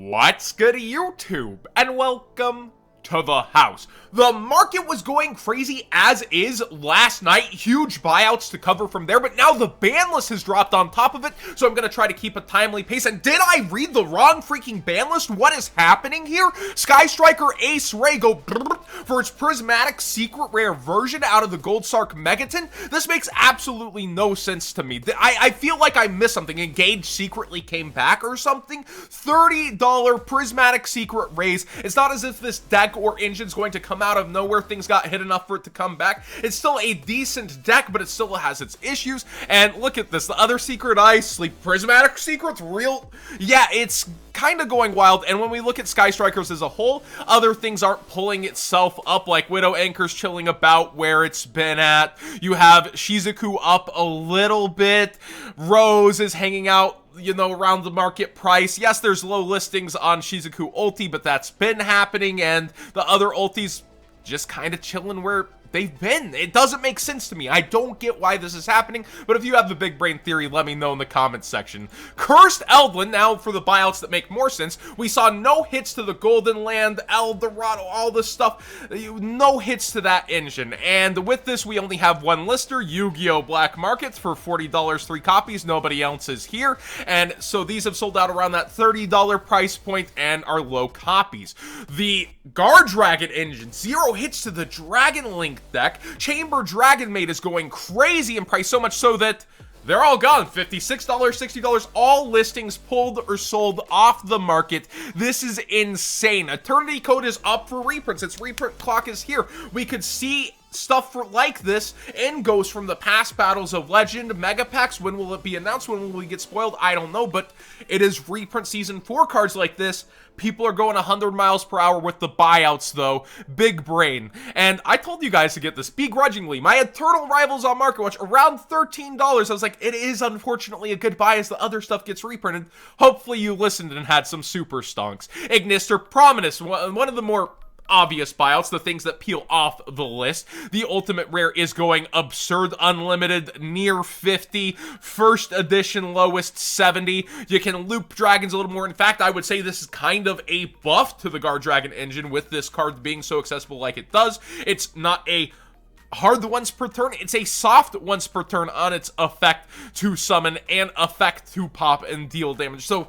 What's good, YouTube? And welcome to the house. The market was going crazy as is last night. Huge buyouts to cover from there, but now the ban list has dropped on top of it, so I'm going to try to keep a timely pace. And did I read the wrong freaking ban list? What is happening here? Sky Striker Ace Ray go for its prismatic secret rare version out of the Gold Sark Megaton. This makes absolutely no sense to me. I feel like I missed something. Engage secretly came back or something. $30 prismatic secret raise. It's not as if this deck or engine's going to come out of nowhere. Things got hit enough for it to come back. It's still a decent deck, but it still has its issues. And look at this. The other secret eye, sleep prismatic secrets, real. Yeah, it's kind of going wild. And when we look at Sky Strikers as a whole, other things aren't pulling itself up, like Widow Anchor's chilling about where it's been at. You have Shizuku up a little bit. Rose is hanging out, you know, around the market price. Yes, there's low listings on Shizuku ulti, but that's been happening, and the other ultis just kind of chilling where they've been. It doesn't make sense to me. I don't get why this is happening, but if you have the big brain theory, let me know in the comments section. Cursed Eldlin, now for the buyouts that make more sense. We saw no hits to the Golden Land, El Dorado, all this stuff. No hits to that engine. And with this, we only have one lister, Yu-Gi-Oh! Black Market for $40, 3 copies. Nobody else is here. And so these have sold out around that $30 price point and are low copies. The Guard Dragon engine, 0 hits to the Dragon Link deck. Chamber Dragon Maid is going crazy in price, so much so that they're all gone. $56, $60, all listings pulled or sold off the market. This is insane. Eternity Code is up for reprints. Its reprint clock is here. We could see stuff like this in Ghost from the past battles of Legend, Mega Packs. When will it be announced? When will we get spoiled? I don't know, but it is reprint season for cards like this. People are going 100 miles per hour with the buyouts, though. Big brain. And I told you guys to get this begrudgingly. My Eternal Rivals on Market Watch, around $13. I was like, it is unfortunately a good buy as the other stuff gets reprinted. Hopefully you listened and had some super stonks. Ignister Prominus, one of the more obvious buyouts, the things that peel off the list. The ultimate rare is going absurd, unlimited, near 50. First edition, lowest 70. You can loop dragons a little more. In fact, I would say this is kind of a buff to the Guard Dragon engine with this card being so accessible like it does. It's not a hard once per turn, it's a soft once per turn on its effect to summon and effect to pop and deal damage. So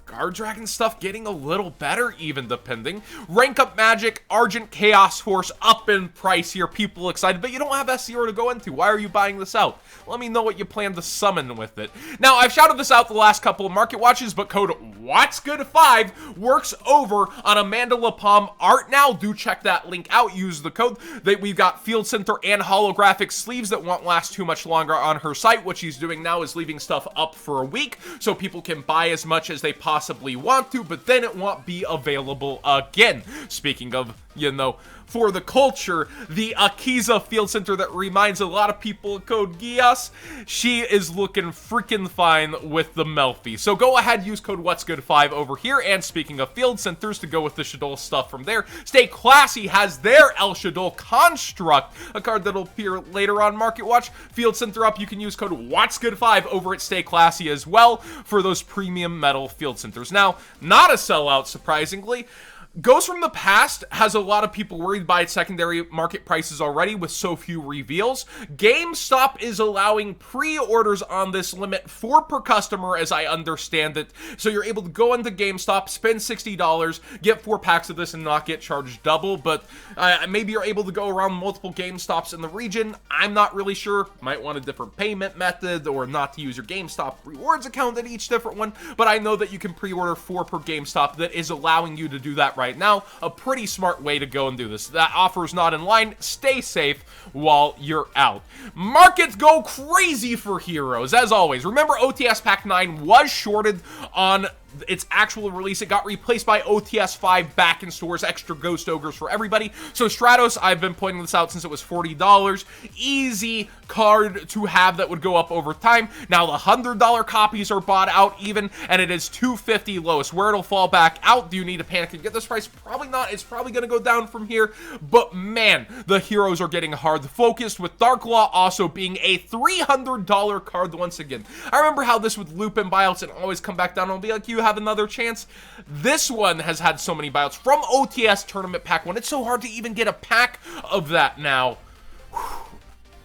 Guard Dragon stuff getting a little better, even depending. Rank Up Magic, Argent Chaos Force up in price here. People excited, but you don't have S0 to go into. Why are you buying this out? Let me know what you plan to summon with it. Now, I've shouted this out the last couple of market watches, but code What'sGood5 works over on Amanda LaPalm art now. Do check that link out. Use the code. We've got Field Center and holographic sleeves that won't last too much longer on her site. What she's doing now is leaving stuff up for a week so people can buy as much as they possibly want to, but then it won't be available again. Speaking of, you know, for the culture, the Akiza Field Center that reminds a lot of people of Code Geass, she is looking freaking fine with the Melfi. So go ahead, use code What'sGood5 over here. And speaking of Field Centers, to go with the Shadol stuff from there, Stay Classy has their El Shadol Construct, a card that'll appear later on Market Watch. Field Center up, you can use code What'sGood5 over at Stay Classy as well for those premium metal Field Centers. Now, not a sellout, surprisingly. Ghost from the Past has a lot of people worried by its secondary market prices already with so few reveals. GameStop is allowing pre-orders on this limit 4 per customer, as I understand it. So you're able to go into GameStop, spend $60, get 4 packs of this and not get charged double. But maybe you're able to go around multiple GameStops in the region. I'm not really sure. Might want a different payment method or not to use your GameStop rewards account at each different one. But I know that you can pre-order 4 per GameStop that is allowing you to do that right now. A pretty smart way to go and do this. That offer is not in line. Stay safe while you're out. Markets go crazy for heroes, as always. Remember, OTS Pack 9 was shorted on its actual release. It got replaced by OTS 5 back in stores, extra Ghost Ogres for everybody. So Stratos, I've been pointing this out since it was $40. Easy card to have that would go up over time. Now the $100 copies are bought out even, and it is $250 lowest. Where it'll fall back out, do you need to panic and get this price? Probably not. It's probably going to go down from here, but man, the heroes are getting hard focused, with Dark Law also being a $300 card once again. I remember how this would loop in buyouts and always come back down and be like, you have another chance. This one has had so many buyouts from OTS Tournament Pack 1. It's so hard to even get a pack of that now.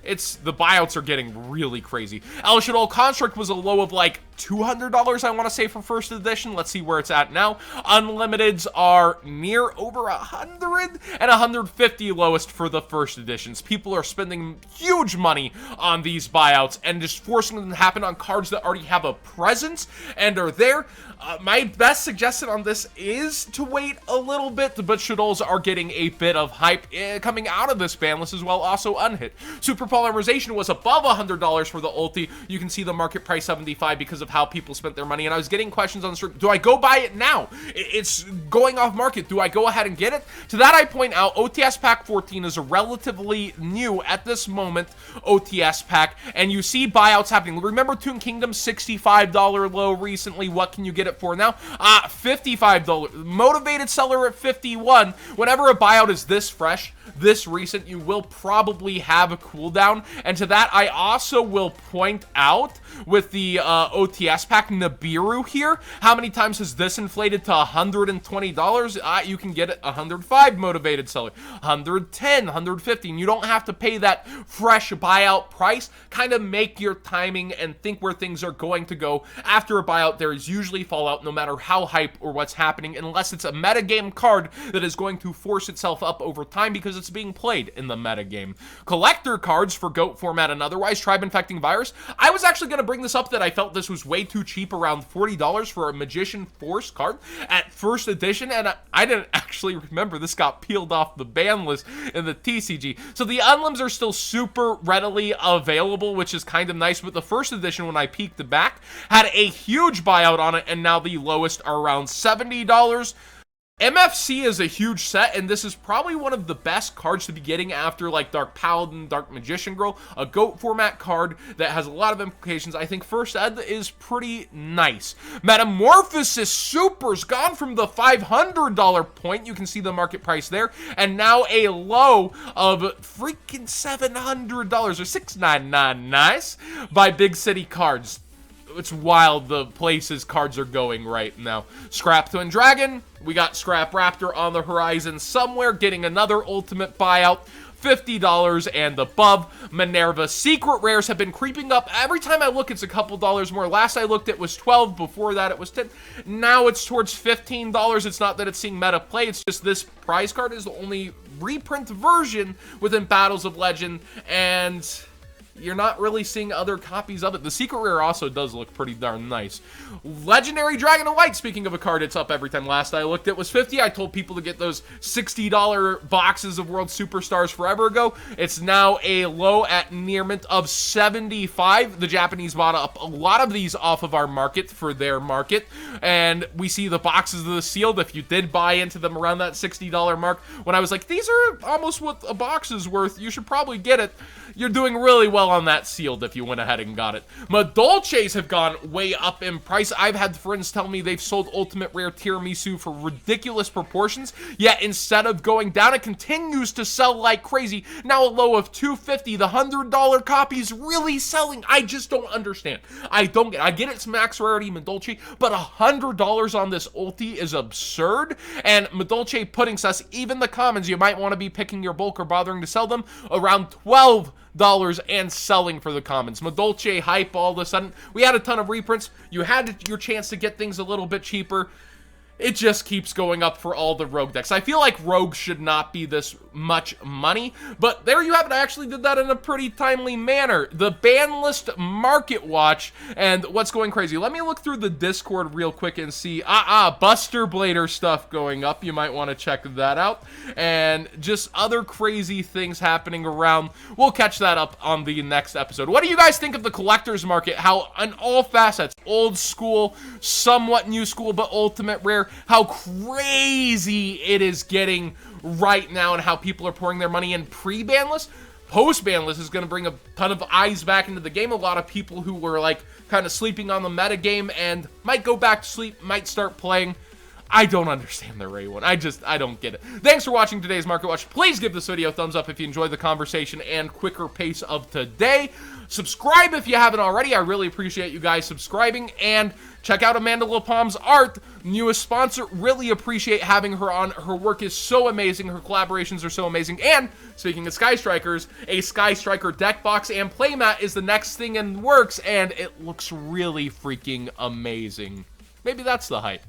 The buyouts are getting really crazy. El Shaddai Construct was a low of like $200, I want to say, for first edition. Let's see where it's at now. Unlimiteds are near over 100 and 150 lowest for the first editions. People are spending huge money on these buyouts and just forcing them to happen on cards that already have a presence and are there. My best suggestion on this is to wait a little bit, but Shaddolls are getting a bit of hype coming out of this ban list as well, also unhit. Super Polymerization was above $100 for the ulti. You can see the market price 75 because of how people spent their money, and I was getting questions on the stream. Do I go buy it now? It's going off market. Do I go ahead and get it? To that I point out, OTS Pack 14 is a relatively new, at this moment, OTS pack, and you see buyouts happening. Remember Toon Kingdom's $65 low recently? What can you get it for now? $55. Motivated Seller at 51. Whenever a buyout is this fresh, this recent, you will probably have a cooldown. And to that, I also will point out with the OTS pack, Nibiru here, how many times has this inflated to $120? You can get it 105 motivated seller, 110, 150. And you don't have to pay that fresh buyout price. Kind of make your timing and think where things are going to go. After a buyout, there is usually fallout no matter how hype or what's happening, unless it's a metagame card that is going to force itself up over time because it's being played in the metagame. Collector cards for GOAT format and otherwise, Tribe Infecting Virus. I was actually going to bring this up that I felt this was way too cheap, around $40 for a Magician Force card at first edition, and I didn't actually remember this got peeled off the ban list in the TCG. So the unlims are still super readily available, which is kind of nice, but the first edition, when I peeked back, had a huge buyout on it, and now the lowest are around $70. MFC is a huge set, and this is probably one of the best cards to be getting after like Dark Paladin, Dark Magician Girl, a GOAT format card that has a lot of implications. I think First Ed is pretty nice. Metamorphosis Super's gone from the $500 point, you can see the market price there, and now a low of freaking $700 or $699, nice, by Big City Cards. It's wild the places cards are going right now. Scrap Twin Dragon, we got Scrap Raptor on the horizon somewhere, getting another ultimate buyout, $50 and above. Minerva Secret Rares have been creeping up. Every time I look, it's a couple dollars more. Last I looked, it was 12. Before that, it was 10. Now it's towards $15. It's not that it's seeing meta play. It's just this prize card is the only reprint version within Battles of Legend, and you're not really seeing other copies of it. The Secret Rare also does look pretty darn nice. Legendary Dragon of Light, speaking of a card, it's up every time. Last I looked, it was 50. I told people to get those $60 boxes of World Superstars forever ago. It's now a low at near mint of 75. The Japanese bought up a lot of these off of our market for their market, and we see the boxes of the sealed. If you did buy into them around that $60 mark, when I was like, these are almost what a box is worth, you should probably get it, you're doing really well on that sealed if you went ahead and got it. Madolches have gone way up in price. I've had friends tell me they've sold Ultimate Rare Tiramisu for ridiculous proportions, yet instead of going down, it continues to sell like crazy. Now a low of $250. The $100 copies really selling. I just don't understand. I get it's max rarity Madolche, but $100 on this ulti is absurd. And Madolche pudding sauce, even the commons, you might want to be picking your bulk or bothering to sell them, around $12 and selling for the commons. Madolche hype all of a sudden. We had a ton of reprints. You had your chance to get things a little bit cheaper. It just keeps going up for all the rogue decks. I feel like rogue should not be this much money, but there you have it. I actually did that in a pretty timely manner. The ban list market watch and what's going crazy. Let me look through the Discord real quick and see. Buster Blader stuff going up. You might want to check that out. And just other crazy things happening around. We'll catch that up on the next episode. What do you guys think of the collector's market? How in all facets, old school, somewhat new school, but ultimate rare, how crazy it is getting right now and how people are pouring their money in pre-ban list. Post-ban list is going to bring a ton of eyes back into the game. A lot of people who were like kind of sleeping on the meta game and might go back to sleep, might start playing. I don't understand the Ray one. I don't get it. Thanks for watching today's Market Watch. Please give this video a thumbs up if you enjoyed the conversation and quicker pace of today. Subscribe if you haven't already. I really appreciate you guys subscribing. And check out Amanda LaPalm's art, newest sponsor. Really appreciate having her on. Her work is so amazing. Her collaborations are so amazing. And speaking of Sky Strikers, a Sky Striker deck box and playmat is the next thing in the works. And it looks really freaking amazing. Maybe that's the hype.